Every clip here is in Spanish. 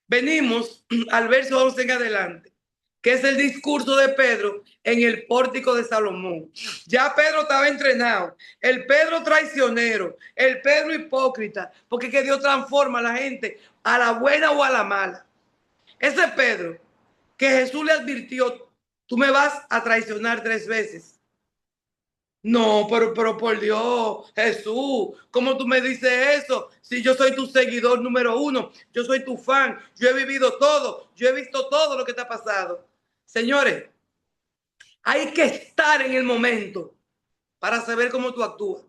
venimos al verso 11 en adelante, que es el discurso de Pedro en el pórtico de Salomón. Ya Pedro estaba entrenado, el Pedro traicionero, el Pedro hipócrita, porque que Dios transforma a la gente a la buena o a la mala. Ese Pedro que Jesús le advirtió, tú me vas a traicionar 3 veces. No, pero por Dios, Jesús, ¿cómo tú me dices eso? Si yo soy tu seguidor número 1, yo soy tu fan, yo he vivido todo, yo he visto todo lo que te ha pasado. Señores, hay que estar en el momento para saber cómo tú actúas.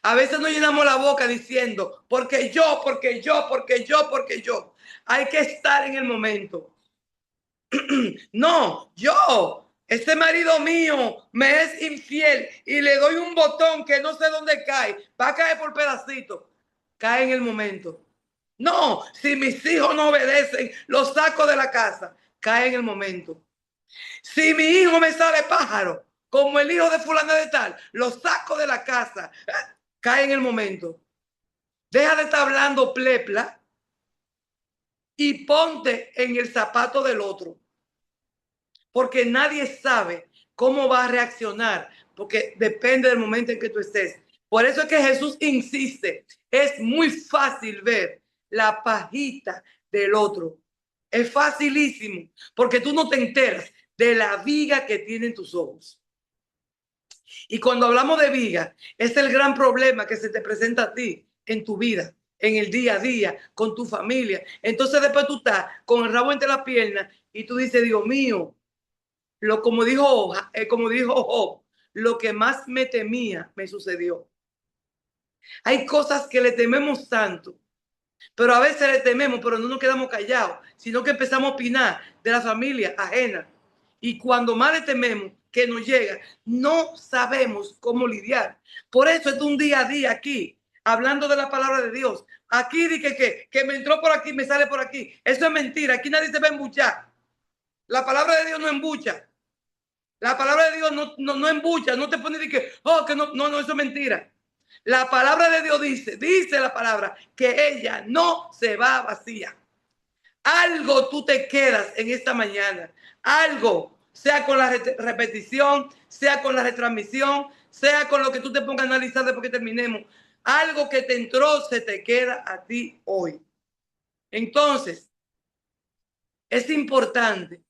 A veces nos llenamos la boca diciendo, porque yo, porque yo, porque yo, porque yo. Hay que estar en el momento. No, este marido mío me es infiel y le doy un botón que no sé dónde cae, va a caer por pedacitos, cae en el momento. No, si mis hijos no obedecen, los saco de la casa, cae en el momento. Si mi hijo me sale pájaro, como el hijo de fulana de tal, lo saco de la casa, cae en el momento. Deja de estar hablando plepla y ponte en el zapato del otro. Porque nadie sabe cómo va a reaccionar, porque depende del momento en que tú estés. Por eso es que Jesús insiste, es muy fácil ver la pajita del otro. Es facilísimo, porque tú no te enteras de la viga que tienen tus ojos. Y cuando hablamos de viga, es el gran problema que se te presenta a ti en tu vida, en el día a día, con tu familia. Entonces después tú estás con el rabo entre las piernas y tú dices, Dios mío, como dijo Job, lo que más me temía me sucedió. Hay cosas que le tememos tanto, pero a veces le tememos, pero no nos quedamos callados, sino que empezamos a opinar de la familia ajena. Y cuando más le tememos que nos llega, no sabemos cómo lidiar. Por eso es un día a día aquí, hablando de la palabra de Dios. Aquí dije que me entró por aquí, me sale por aquí. Eso es mentira, aquí nadie se va a embuchar. La palabra de Dios no embucha. La palabra de Dios no embucha, no te pone de que, que no, eso es mentira. La palabra de Dios dice la palabra, que ella no se va vacía. Algo tú te quedas en esta mañana, algo, sea con la repetición, sea con la retransmisión, sea con lo que tú te pongas a analizar después que terminemos, algo que te entró se te queda a ti hoy. Entonces, es importante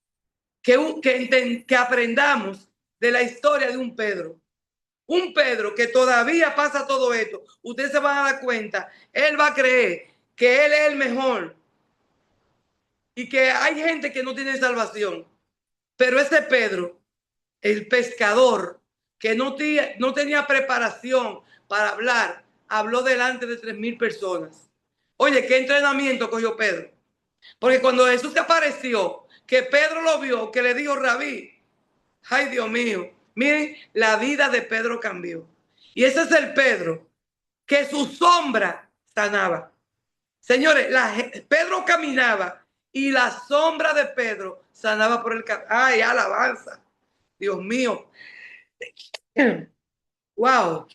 que aprendamos de la historia de un Pedro. Un Pedro que todavía pasa todo esto. Ustedes se van a dar cuenta, él va a creer que él es el mejor y que hay gente que no tiene salvación. Pero ese Pedro, el pescador, que no tenía preparación para hablar, habló delante de 3,000 personas. Oye, ¿qué entrenamiento cogió Pedro? Porque cuando Jesús se apareció, que Pedro lo vio, que le dijo, Rabí, ay Dios mío, miren, la vida de Pedro cambió. Y ese es el Pedro que su sombra sanaba. Señores, Pedro caminaba y la sombra de Pedro sanaba por el camino. Ay, alabanza. Dios mío. Wow.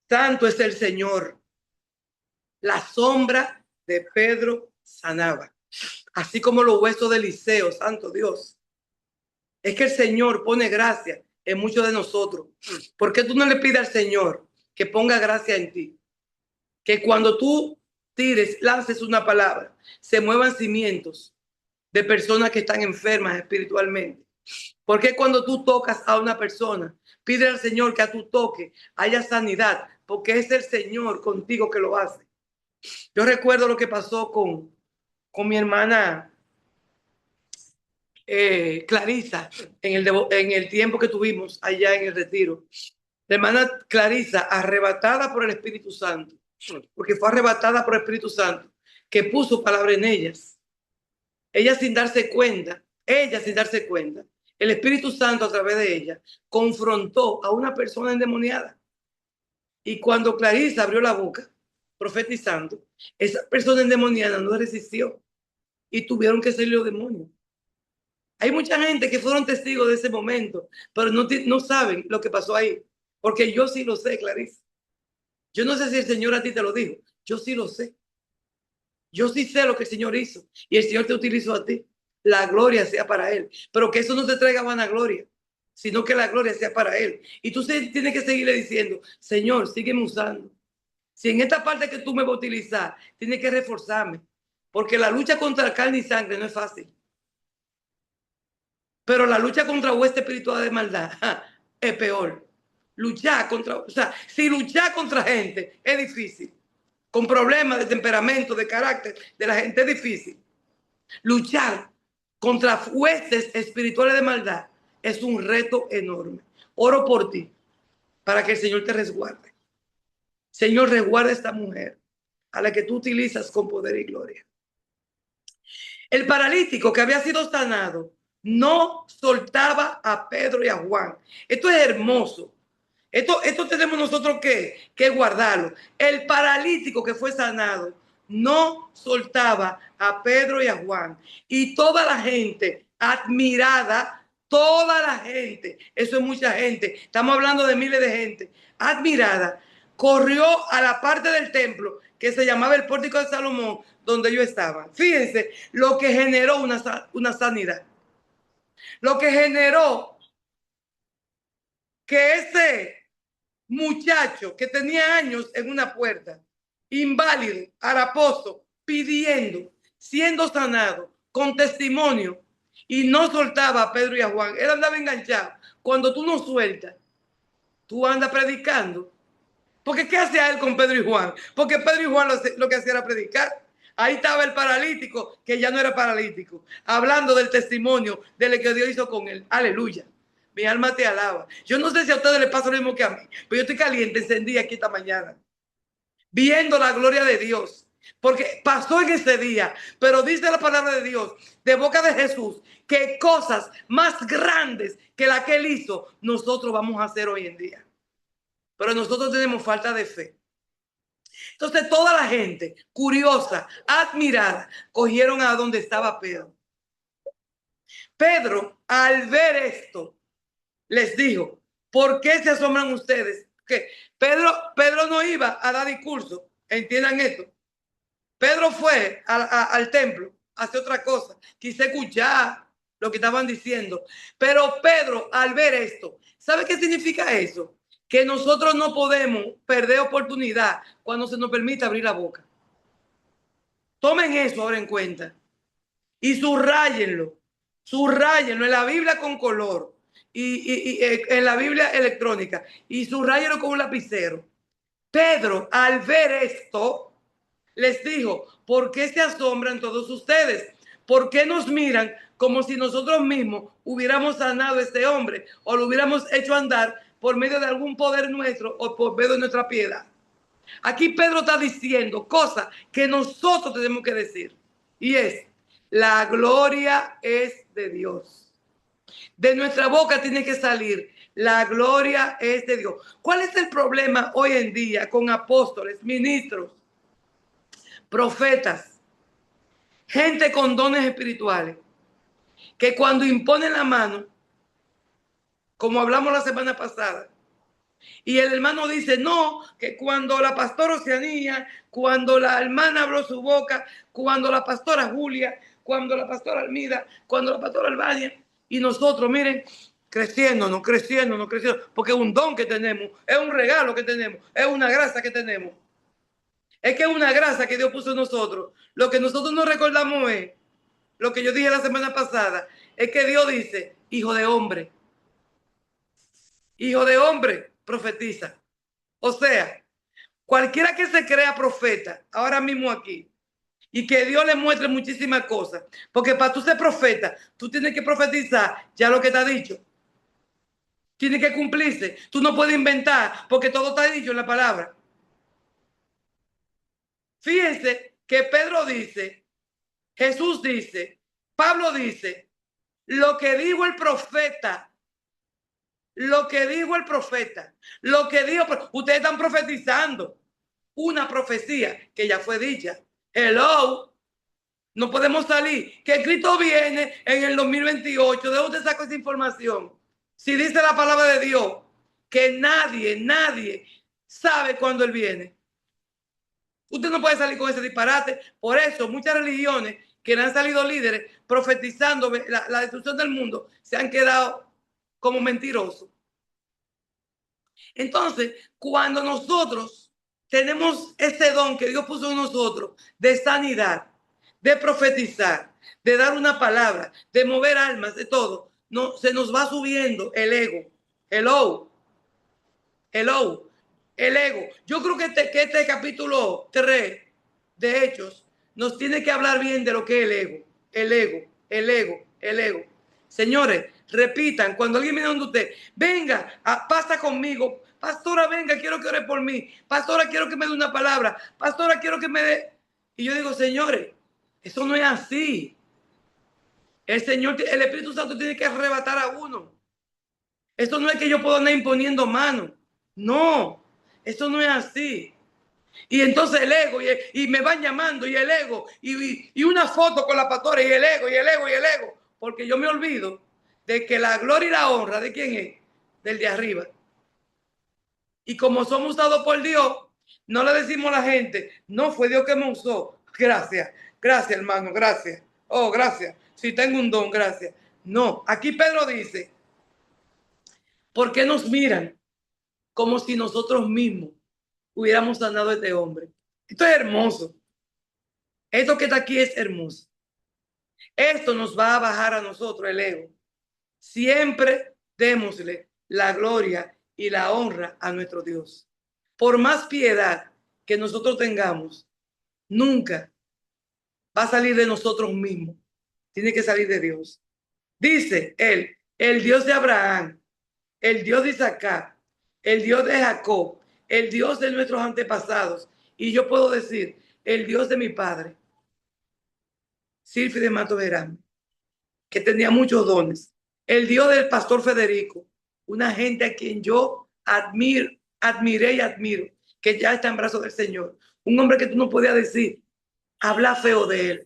Santo es el Señor. La sombra de Pedro sanaba. Así como los huesos de Eliseo, santo Dios. Es que el Señor pone gracia en muchos de nosotros. ¿Por qué tú no le pides al Señor que ponga gracia en ti? Que cuando tú tires, lances una palabra, se muevan cimientos de personas que están enfermas espiritualmente. Porque cuando tú tocas a una persona, pide al Señor que a tu toque haya sanidad, porque es el Señor contigo que lo hace. Yo recuerdo lo que pasó con mi hermana Clarisa en el tiempo que tuvimos allá en el retiro. La hermana Clarisa, arrebatada por el Espíritu Santo, porque fue arrebatada por el Espíritu Santo, que puso palabra en ellas. Ella sin darse cuenta, el Espíritu Santo a través de ella confrontó a una persona endemoniada. Y cuando Clarisa abrió la boca, profetizando, esa persona endemoniada no resistió y tuvieron que salir los demonios. Hay mucha gente que fueron testigos de ese momento, pero no saben lo que pasó ahí. Porque yo sí lo sé, Clarisa. Yo no sé si el Señor a ti te lo dijo. Yo sí lo sé. Yo sí sé lo que el Señor hizo y el Señor te utilizó a ti. La gloria sea para Él. Pero que eso no te traiga vanagloria, sino que la gloria sea para Él. Y tú tienes que seguirle diciendo, Señor, sígueme usando. Si en esta parte que tú me vas a utilizar, tienes que reforzarme. Porque la lucha contra carne y sangre no es fácil. Pero la lucha contra hueste espiritual de maldad es peor. Luchar contra, o sea, si luchar contra gente es difícil, con problemas de temperamento, de carácter de la gente es difícil. Luchar contra huestes espirituales de maldad es un reto enorme. Oro por ti para que el Señor te resguarde. Señor, resguarda a esta mujer a la que tú utilizas con poder y gloria. El paralítico que había sido sanado no soltaba a Pedro y a Juan. Esto es hermoso. Esto tenemos nosotros que guardarlo. El paralítico que fue sanado no soltaba a Pedro y a Juan. Y toda la gente admirada, toda la gente, eso es mucha gente, estamos hablando de miles de gente, admirada, corrió a la parte del templo que se llamaba el Pórtico de Salomón, donde ellos estaban. Fíjense lo que generó una sanidad. Lo que generó que ese muchacho que tenía años en una puerta, inválido, haraposo, pidiendo, siendo sanado, con testimonio, y no soltaba a Pedro y a Juan. Él andaba enganchado. Cuando tú no sueltas, tú andas predicando. Porque ¿qué hacía él con Pedro y Juan? Porque Pedro y Juan lo que hacía era predicar. Ahí estaba el paralítico, que ya no era paralítico, hablando del testimonio de lo que Dios hizo con él. Aleluya. Mi alma te alaba. Yo no sé si a ustedes les pasa lo mismo que a mí, pero yo estoy caliente, encendí aquí esta mañana, viendo la gloria de Dios. Porque pasó en ese día, pero dice la palabra de Dios, de boca de Jesús, que cosas más grandes que la que él hizo, nosotros vamos a hacer hoy en día. Pero nosotros tenemos falta de fe. Entonces toda la gente curiosa, admirada, cogieron a donde estaba Pedro. Pedro, al ver esto, les dijo, ¿por qué se asombran ustedes? Que Pedro no iba a dar discurso, entiendan esto. Pedro fue al templo a hacer otra cosa, quise escuchar lo que estaban diciendo. Pero Pedro, al ver esto, ¿sabe qué significa eso? Que nosotros no podemos perder oportunidad cuando se nos permite abrir la boca. Tomen eso ahora en cuenta y subrayenlo en la Biblia con color y en la Biblia electrónica y subrayenlo con un lapicero. Pedro, al ver esto, les dijo, ¿por qué se asombran todos ustedes? ¿Por qué nos miran como si nosotros mismos hubiéramos sanado a este hombre o lo hubiéramos hecho andar por medio de algún poder nuestro o por medio de nuestra piedad? Aquí Pedro está diciendo cosas que nosotros tenemos que decir. Y es, la gloria es de Dios. De nuestra boca tiene que salir, la gloria es de Dios. ¿Cuál es el problema hoy en día con apóstoles, ministros, profetas, gente con dones espirituales? Que cuando imponen la mano, como hablamos la semana pasada, y el hermano dice, no, que cuando la pastora Oceanía, cuando la hermana abrió su boca, cuando la pastora Julia, cuando la pastora Almida, cuando la pastora Albania, y nosotros, miren, creciéndonos, porque es un don que tenemos, es un regalo que tenemos, es una gracia que tenemos. Es que es una gracia que Dios puso en nosotros. Lo que nosotros no recordamos es, lo que yo dije la semana pasada, es que Dios dice, hijo de hombre, profetiza. O sea, cualquiera que se crea profeta, ahora mismo aquí, y que Dios le muestre muchísimas cosas, porque para tú ser profeta, tú tienes que profetizar ya lo que te ha dicho. Tiene que cumplirse. Tú no puedes inventar, porque todo está dicho en la palabra. Fíjense que Pedro dice, Jesús dice, Pablo dice, lo que dijo el profeta, lo que dijo el profeta, lo que dijo, ustedes están profetizando una profecía que ya fue dicha. Hello, no podemos salir. Que Cristo viene en el 2028. ¿De dónde saco esa información? Si dice la palabra de Dios que nadie sabe cuándo Él viene. Usted no puede salir con ese disparate. Por eso muchas religiones que le han salido líderes profetizando la destrucción del mundo se han quedado como mentirosos. Entonces, cuando nosotros tenemos ese don que Dios puso en nosotros de sanidad, de profetizar, de dar una palabra, de mover almas, de todo, no, se nos va subiendo el ego. Hello. El ego. Yo creo que este capítulo 3 de Hechos nos tiene que hablar bien de lo que es el ego. El ego, el ego, el ego. Señores, repitan, cuando alguien viene donde usted, venga, pasa conmigo. Pastora, venga, quiero que ore por mí. Pastora, quiero que me dé una palabra. Pastora, quiero que me dé. Y yo digo, señores, eso no es así. El Espíritu Santo tiene que arrebatar a uno. Esto no es que yo puedo andar imponiendo manos. No, eso no es así. Y entonces el ego, y me van llamando, y el ego, y una foto con la pastora, y el ego, y el ego, y el ego. Porque yo me olvido de que la gloria y la honra, ¿de quién es? Del de arriba. Y como somos usados por Dios, no le decimos a la gente, no, fue Dios que me usó. Gracias, gracias hermano, gracias. Oh, gracias. Si tengo un don, gracias. No, aquí Pedro dice, ¿por qué nos miran como si nosotros mismos hubiéramos sanado a este hombre? Esto es hermoso. Esto que está aquí es hermoso. Esto nos va a bajar a nosotros el ego. Siempre démosle la gloria y la honra a nuestro Dios. Por más piedad que nosotros tengamos, nunca va a salir de nosotros mismos. Tiene que salir de Dios. Dice él, el Dios de Abraham, el Dios de Isaac, el Dios de Jacob, el Dios de nuestros antepasados. Y yo puedo decir, el Dios de mi padre, Silfi de Mato Verán, que tenía muchos dones. El Dios del pastor Federico, una gente a quien yo admiré y admiro, que ya está en brazos del Señor. Un hombre que tú no podías decir, habla feo de él.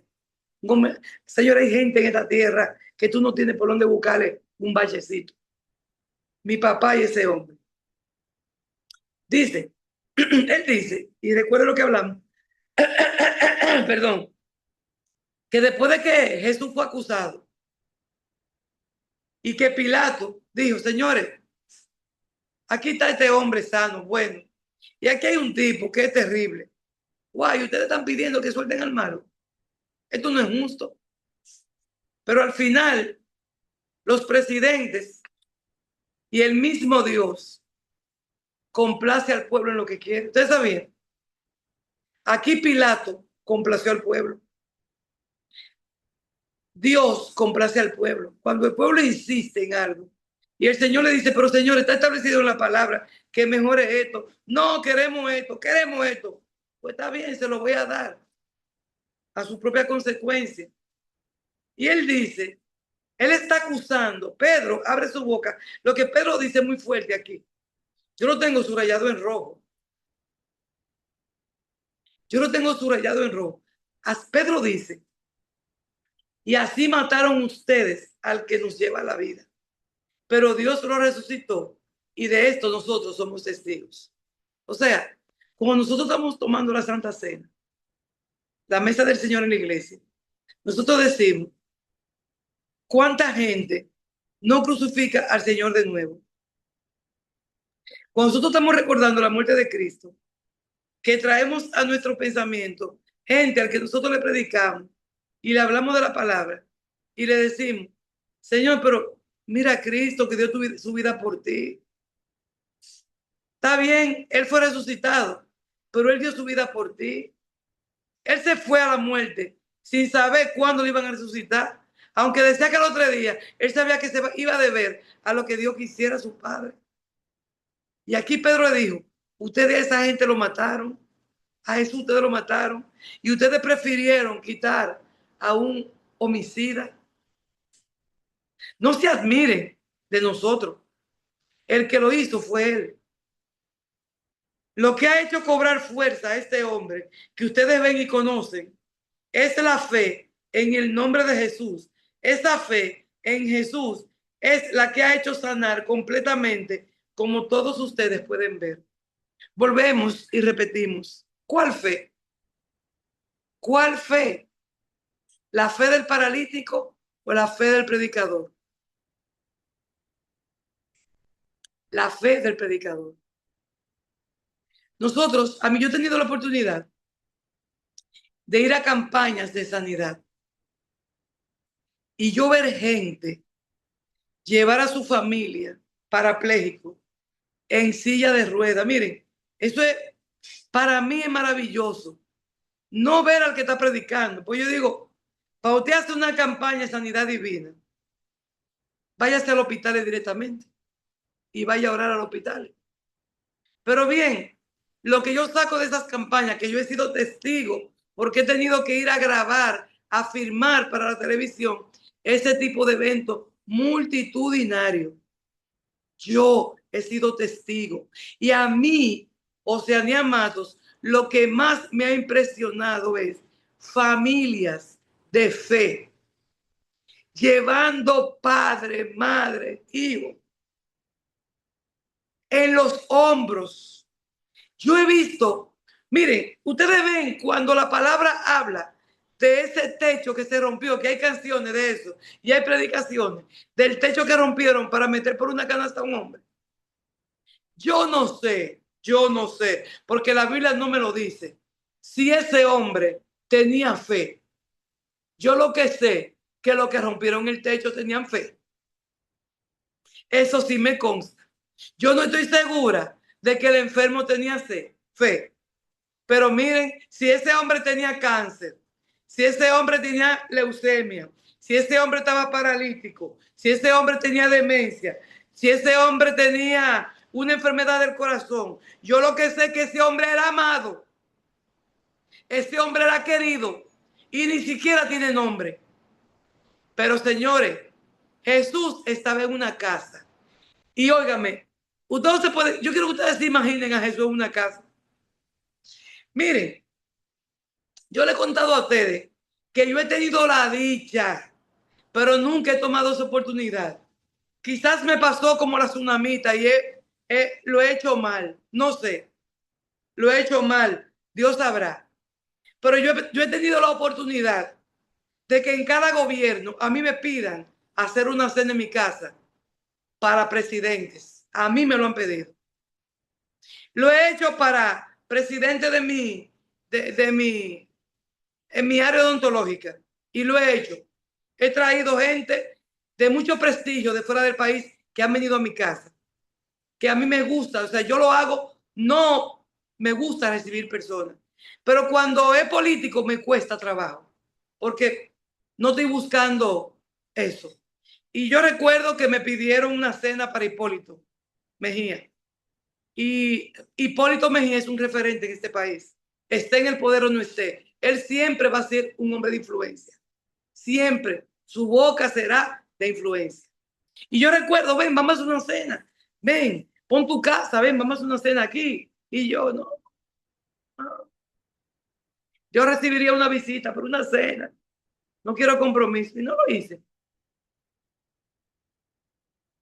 Señor, hay gente en esta tierra que tú no tienes por dónde buscarle un vallecito. Mi papá y ese hombre. Dice, él dice, y recuerda lo que hablamos, perdón, que después de que Jesús fue acusado y que Pilato dijo, señores, aquí está este hombre sano, bueno, y aquí hay un tipo que es terrible. Guay, ustedes están pidiendo que suelten al malo. Esto no es justo. Pero al final, los presidentes y el mismo Dios complace al pueblo en lo que quiere. ¿Ustedes sabían? Aquí Pilato complació al pueblo. Dios complace al pueblo. Cuando el pueblo insiste en algo y el Señor le dice, pero Señor, está establecido en la palabra que mejor es esto. No, queremos esto, queremos esto. Pues está bien, se lo voy a dar a su propia consecuencia. Y él dice, él está acusando. Pedro abre su boca. Lo que Pedro dice muy fuerte aquí. Yo lo tengo subrayado en rojo. Yo lo tengo subrayado en rojo. Pedro dice, y así mataron ustedes al que nos lleva la vida. Pero Dios lo resucitó y de esto nosotros somos testigos. O sea, como nosotros estamos tomando la Santa Cena, la mesa del Señor en la iglesia, nosotros decimos, ¿cuánta gente no crucifica al Señor de nuevo? Cuando nosotros estamos recordando la muerte de Cristo, que traemos a nuestro pensamiento gente al que nosotros le predicamos y le hablamos de la palabra y le decimos, Señor, pero mira a Cristo que dio su vida por ti. Está bien, Él fue resucitado, pero Él dio su vida por ti. Él se fue a la muerte sin saber cuándo lo iban a resucitar. Aunque decía que al otro día, Él sabía que se iba a deber a lo que Dios quisiera a su Padre. Y aquí Pedro le dijo, ustedes a esa gente lo mataron, a Jesús ustedes lo mataron, y ustedes prefirieron quitar a un homicida. No se admiren de nosotros. El que lo hizo fue Él. Lo que ha hecho cobrar fuerza a este hombre que ustedes ven y conocen es la fe en el nombre de Jesús. Esa fe en Jesús es la que ha hecho sanar completamente, como todos ustedes pueden ver. Volvemos y repetimos. ¿Cuál fe? ¿Cuál fe? ¿La fe del paralítico o la fe del predicador? La fe del predicador. Nosotros, a mí yo he tenido la oportunidad de ir a campañas de sanidad y yo ver gente llevar a su familia parapléjico en silla de ruedas. Miren, eso es, para mí es maravilloso. No ver al que está predicando. Pues yo digo, para usted hacer una campaña de sanidad divina, váyase al hospital directamente y vaya a orar al hospital. Pero bien, lo que yo saco de esas campañas, que yo he sido testigo, porque he tenido que ir a grabar, a firmar para la televisión, ese tipo de eventos multitudinarios. Yo he sido testigo. Y a mí, Oceanía Matos, lo que más me ha impresionado es familias de fe, llevando padre, madre, hijo en los hombros. Yo he visto, miren, ustedes ven cuando la palabra habla de ese techo que se rompió, que hay canciones de eso, y hay predicaciones del techo que rompieron para meter por una canasta a un hombre. Yo no sé, porque la Biblia no me lo dice. Si ese hombre tenía fe, yo lo que sé que los que rompieron el techo tenían fe. Eso sí me consta. Yo no estoy segura de que el enfermo tenía fe. Pero miren, si ese hombre tenía cáncer, si ese hombre tenía leucemia, si ese hombre estaba paralítico, si ese hombre tenía demencia, si ese hombre tenía una enfermedad del corazón, yo lo que sé es que ese hombre era amado, ese hombre era querido y ni siquiera tiene nombre. Pero señores, Jesús estaba en una casa y óigame, ustedes se pueden, yo quiero que ustedes se imaginen a Jesús en una casa. Miren, yo le he contado a ustedes que yo he tenido la dicha, pero nunca he tomado esa oportunidad. Quizás me pasó como la tsunamita y lo he hecho mal. No sé, lo he hecho mal. Dios sabrá. Pero yo he tenido la oportunidad de que en cada gobierno a mí me pidan hacer una cena en mi casa para presidentes. A mí me lo han pedido. Lo he hecho para presidente en mi área odontológica y lo he hecho. He traído gente de mucho prestigio de fuera del país que han venido a mi casa, que a mí me gusta, o sea, yo lo hago, no me gusta recibir personas, pero cuando es político me cuesta trabajo, porque no estoy buscando eso. Y yo recuerdo que me pidieron una cena para Hipólito Mejía. Y Hipólito Mejía es un referente en este país. Esté en el poder o no esté, él siempre va a ser un hombre de influencia. Siempre. Su boca será de influencia. Y yo recuerdo, ven, vamos a hacer una cena. Ven, pon tu casa, ven, vamos a hacer una cena aquí. Y yo, no. Yo recibiría una visita, pero una cena. No quiero compromiso. Y no lo hice.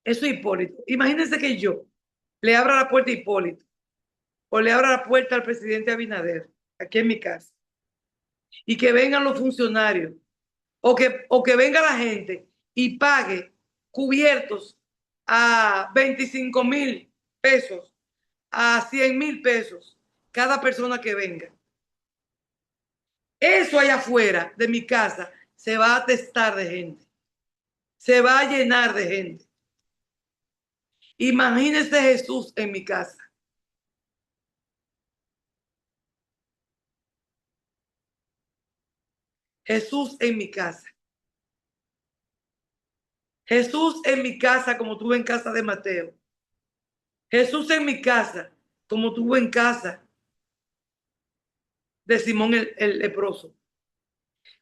Eso es Hipólito. Imagínense que yo le abra la puerta a Hipólito o le abra la puerta al presidente Abinader, aquí en mi casa, y que vengan los funcionarios o que venga la gente y pague cubiertos a 25,000 pesos, a 100,000 pesos, cada persona que venga. Eso allá afuera de mi casa se va a atestar de gente, se va a llenar de gente. Imagínese Jesús en mi casa. Jesús en mi casa. Jesús en mi casa como tuvo en casa de Mateo. Jesús en mi casa como tuvo en casa de Simón el leproso.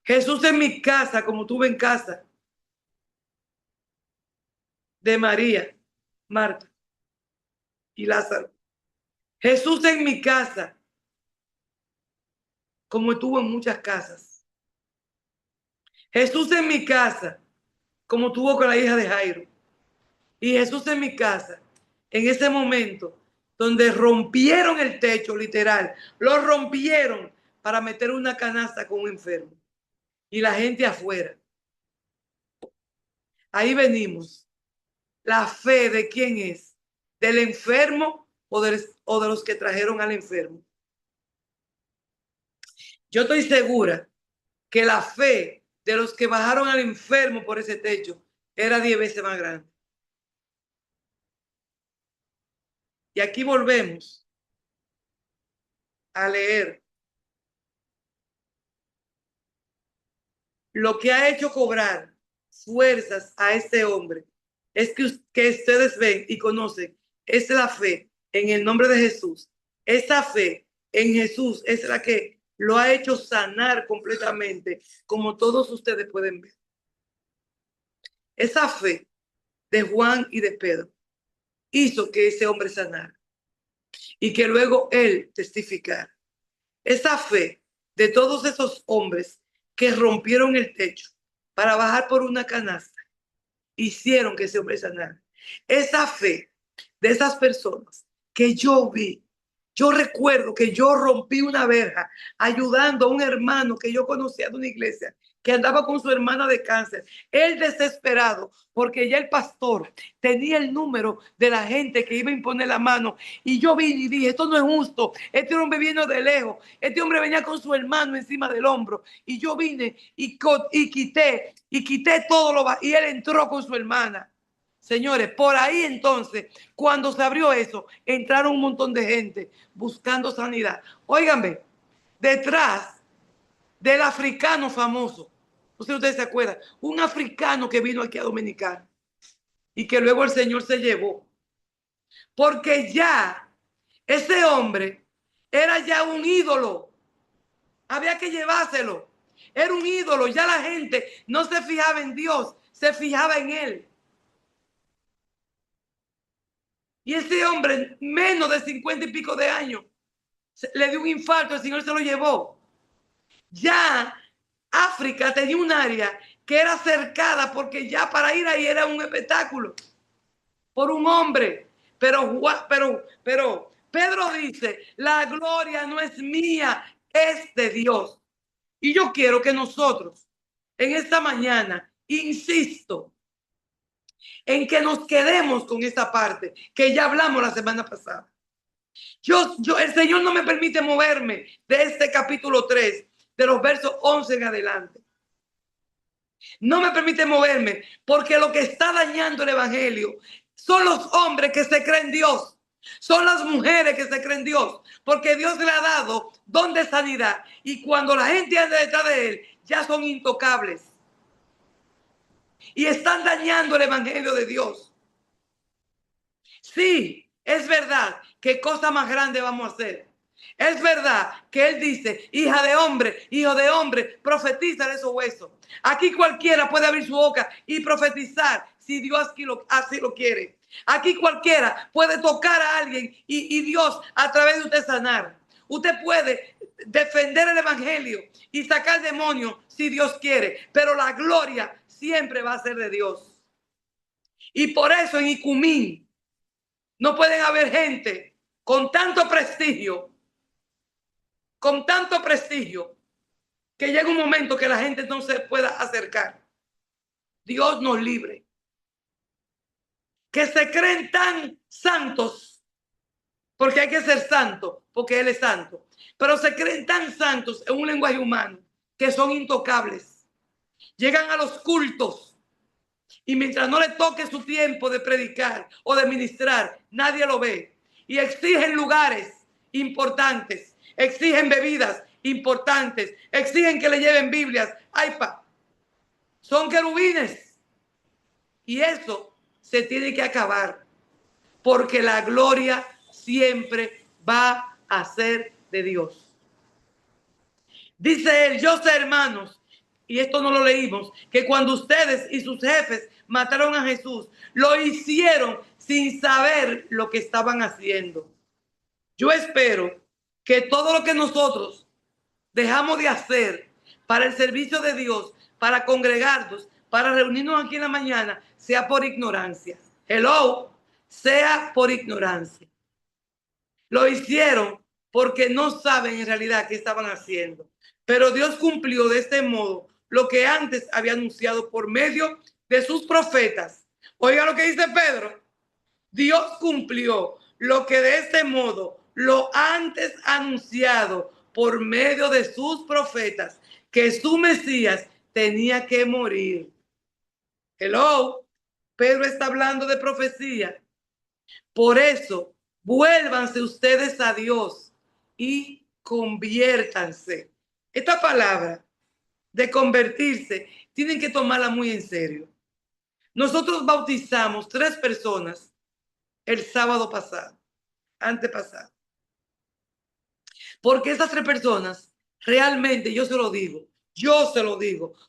Jesús en mi casa como tuvo en casa de María, Marta y Lázaro. Jesús en mi casa como estuvo en muchas casas. Jesús en mi casa como tuvo con la hija de Jairo. Y Jesús en mi casa, en ese momento donde rompieron el techo, literal, lo rompieron para meter una canasta con un enfermo y la gente afuera. Ahí venimos. La fe de quién es, del enfermo o de los que trajeron al enfermo. Yo estoy segura que la fe de los que bajaron al enfermo por ese techo era 10 veces más grande. Y aquí volvemos a leer lo que ha hecho cobrar fuerzas a este hombre. Es que ustedes ven y conocen, es la fe en el nombre de Jesús. Esa fe en Jesús es la que lo ha hecho sanar completamente, como todos ustedes pueden ver. Esa fe de Juan y de Pedro hizo que ese hombre sanara y que luego él testificara. Esa fe de todos esos hombres que rompieron el techo para bajar por una canasta hicieron que ese hombre sanara. Esa fe de esas personas que yo vi. Yo recuerdo que yo rompí una verja ayudando a un hermano que yo conocía de una iglesia que andaba con su hermana de cáncer. Él desesperado porque ya el pastor tenía el número de la gente que iba a imponer la mano. Y yo vine y dije, esto no es justo. Este hombre vino de lejos. Este hombre venía con su hermano encima del hombro. Y yo vine y quité todo lo y él entró con su hermana. Señores, por ahí entonces, cuando se abrió eso, entraron un montón de gente buscando sanidad. Óiganme, detrás del africano famoso, no sé si ustedes se acuerdan, un africano que vino aquí a Dominicana y que luego el Señor se llevó. Porque ya ese hombre era ya un ídolo. Había que llevárselo. Era un ídolo. Ya la gente no se fijaba en Dios, se fijaba en él. Y ese hombre, menos de 50 y pico de años, le dio un infarto, el Señor se lo llevó. Ya África tenía un área que era cercada porque ya para ir ahí era un espectáculo por un hombre. Pero Pedro dice, la gloria no es mía, es de Dios. Y yo quiero que nosotros en esta mañana, insisto, en que nos quedemos con esta parte que ya hablamos la semana pasada. El Señor no me permite moverme de este capítulo 3, de los versos 11 en adelante. No me permite moverme porque lo que está dañando el evangelio son los hombres que se creen Dios. Son las mujeres que se creen Dios, porque Dios le ha dado don de sanidad y cuando la gente anda detrás de él, ya son intocables. Y están dañando el evangelio de Dios. Sí, es verdad que cosa más grande vamos a hacer. Es verdad que él dice, hija de hombre, hijo de hombre, profetiza de esos huesos. Aquí cualquiera puede abrir su boca y profetizar si Dios así lo quiere. Aquí cualquiera puede tocar a alguien y Dios a través de usted sanar. Usted puede defender el evangelio y sacar demonios si Dios quiere, pero la gloria siempre va a ser de Dios. Y por eso en Icumín no pueden haber gente con tanto prestigio, que llega un momento que la gente no se pueda acercar. Dios nos libre. Que se creen tan santos, porque hay que ser santo, porque Él es santo. Pero se creen tan santos en un lenguaje humano que son intocables. Llegan a los cultos y mientras no le toque su tiempo de predicar o de ministrar, nadie lo ve. Y exigen lugares importantes, exigen bebidas importantes, exigen que le lleven Biblias. ¡Ay, pa! Son querubines. Y eso se tiene que acabar, porque la gloria siempre va a ser de Dios. Dice él, yo sé, hermanos, y esto no lo leímos, que cuando ustedes y sus jefes mataron a Jesús, lo hicieron sin saber lo que estaban haciendo. Yo espero que todo lo que nosotros dejamos de hacer para el servicio de Dios, para congregarnos, para reunirnos aquí en la mañana, sea por ignorancia. Hello, sea por ignorancia. Lo hicieron porque no saben en realidad qué estaban haciendo. Pero Dios cumplió de este modo lo que antes había anunciado por medio de sus profetas. Oiga lo que dice Pedro. Dios cumplió lo que de este modo lo antes anunciado por medio de sus profetas, que su Mesías tenía que morir. Hello, Pedro está hablando de profecía. Por eso, vuélvanse ustedes a Dios y conviértanse. Esta palabra de convertirse tienen que tomarla muy en serio. Nosotros bautizamos 3 personas el sábado pasado, antepasado. Porque esas 3 personas, realmente yo se lo digo,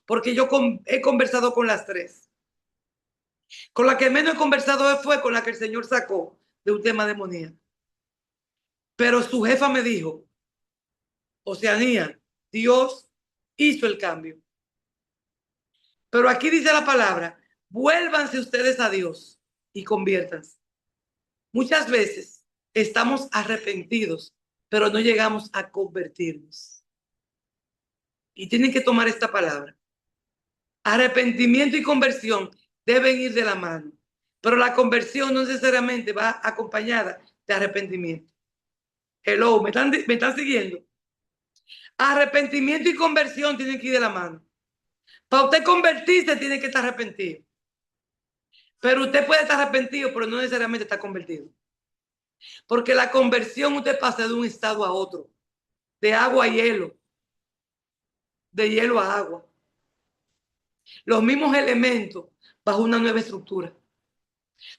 porque yo he conversado con las 3. Con la que menos he conversado fue con la que el Señor sacó de un tema demoníaco. Pero su jefa me dijo, Oceanía, Dios hizo el cambio. Pero aquí dice la palabra, vuélvanse ustedes a Dios y conviértanse. Muchas veces estamos arrepentidos, pero no llegamos a convertirnos. Y tienen que tomar esta palabra. Arrepentimiento y conversión deben ir de la mano, pero la conversión no necesariamente va acompañada de arrepentimiento. Hello, ¿me están siguiendo? Arrepentimiento y conversión tienen que ir de la mano. Para usted convertirse tiene que estar arrepentido. Pero usted puede estar arrepentido, pero no necesariamente está convertido. Porque la conversión usted pasa de un estado a otro, de agua a hielo, de hielo a agua. Los mismos elementos bajo una nueva estructura.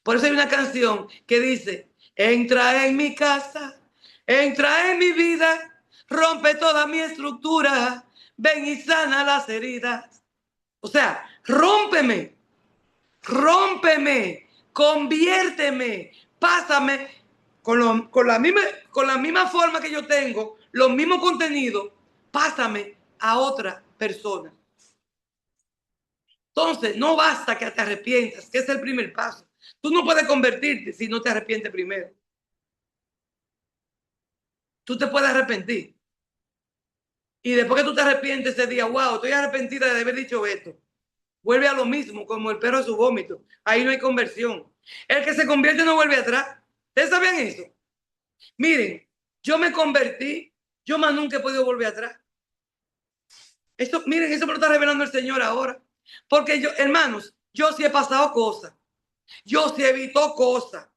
Por eso hay una canción que dice, entra en mi casa, entra en mi vida, rompe toda mi estructura, ven y sana las heridas. O sea, rómpeme, conviérteme, pásame con la misma forma que yo tengo, los mismos contenidos, pásame a otra persona. Entonces, no basta que te arrepientas, que es el primer paso. Tú no puedes convertirte si no te arrepientes primero. Tú te puedes arrepentir. Y después que tú te arrepientes ese día, wow, estoy arrepentida de haber dicho esto. Vuelve a lo mismo, como el perro a su vómito. Ahí no hay conversión. El que se convierte no vuelve atrás. ¿Ustedes sabían eso? Miren, yo me convertí, yo más nunca he podido volver atrás. Esto, miren, eso me lo está revelando el Señor ahora. Porque yo, hermanos, yo sí he pasado cosas. Yo sí evito cosas.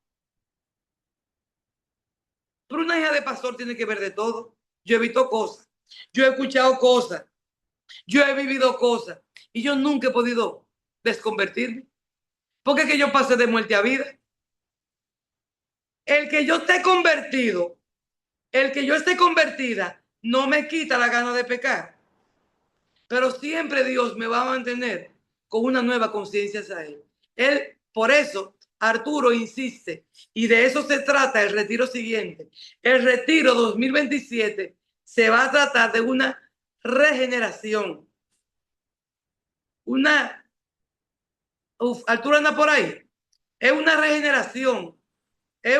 Pero una hija de pastor tiene que ver de todo. Yo evito cosas. Yo he escuchado cosas. Yo he vivido cosas. Y yo nunca he podido desconvertirme. Porque es que yo pasé de muerte a vida. El que yo esté convertido, el que yo esté convertida, no me quita la gana de pecar. Pero siempre Dios me va a mantener con una nueva conciencia hacia Él. Él, por eso, Arturo insiste, y de eso se trata el retiro siguiente. El retiro 2027 se va a tratar de una regeneración. Arturo anda por ahí. Es una regeneración. Es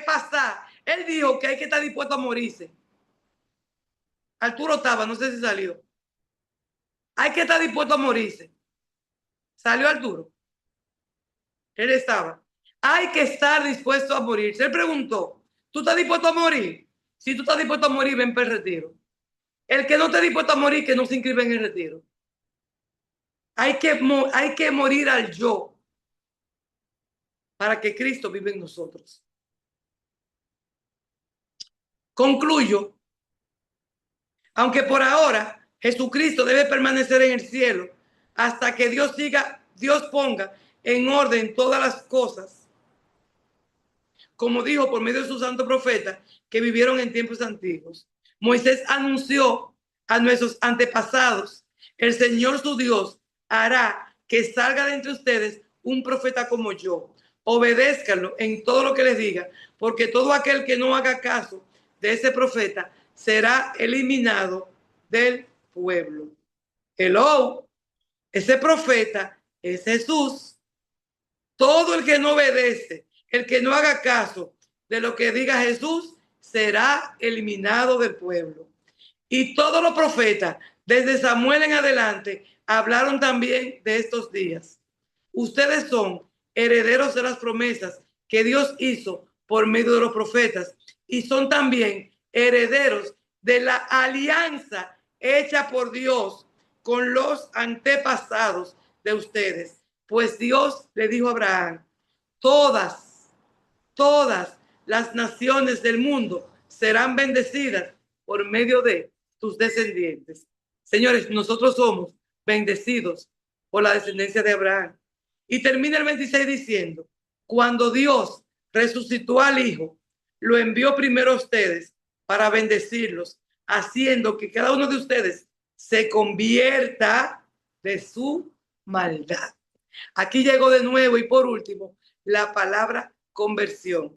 pasar. Él dijo que hay que estar dispuesto a morirse. Arturo estaba, no sé si salió. Hay que estar dispuesto a morirse. ¿Salió Arturo? Él estaba. Hay que estar dispuesto a morir. Él preguntó, ¿tú estás dispuesto a morir? Si tú estás dispuesto a morir, ven para el retiro. El que no esté dispuesto a morir, que no se inscribe en el retiro. Hay que morir al yo para que Cristo viva en nosotros. Concluyo, aunque por ahora Jesucristo debe permanecer en el cielo hasta que Dios ponga en orden todas las cosas, como dijo por medio de sus santos profetas que vivieron en tiempos antiguos. Moisés anunció a nuestros antepasados, el Señor su Dios hará que salga de entre ustedes un profeta como yo. Obedézcanlo en todo lo que les diga, porque todo aquel que no haga caso de ese profeta será eliminado del pueblo. Hello, ese profeta es Jesús. Todo el que no obedece, el que no haga caso de lo que diga Jesús, será eliminado del pueblo. Y todos los profetas, desde Samuel en adelante, hablaron también de estos días. Ustedes son herederos de las promesas que Dios hizo por medio de los profetas y son también herederos de la alianza hecha por Dios con los antepasados de ustedes. Pues Dios le dijo a Abraham, todas las naciones del mundo serán bendecidas por medio de tus descendientes. Señores, nosotros somos bendecidos por la descendencia de Abraham. Y termina el 26 diciendo, cuando Dios resucitó al Hijo, lo envió primero a ustedes para bendecirlos, haciendo que cada uno de ustedes se convierta de su maldad. Aquí llegó de nuevo y por último la palabra conversión.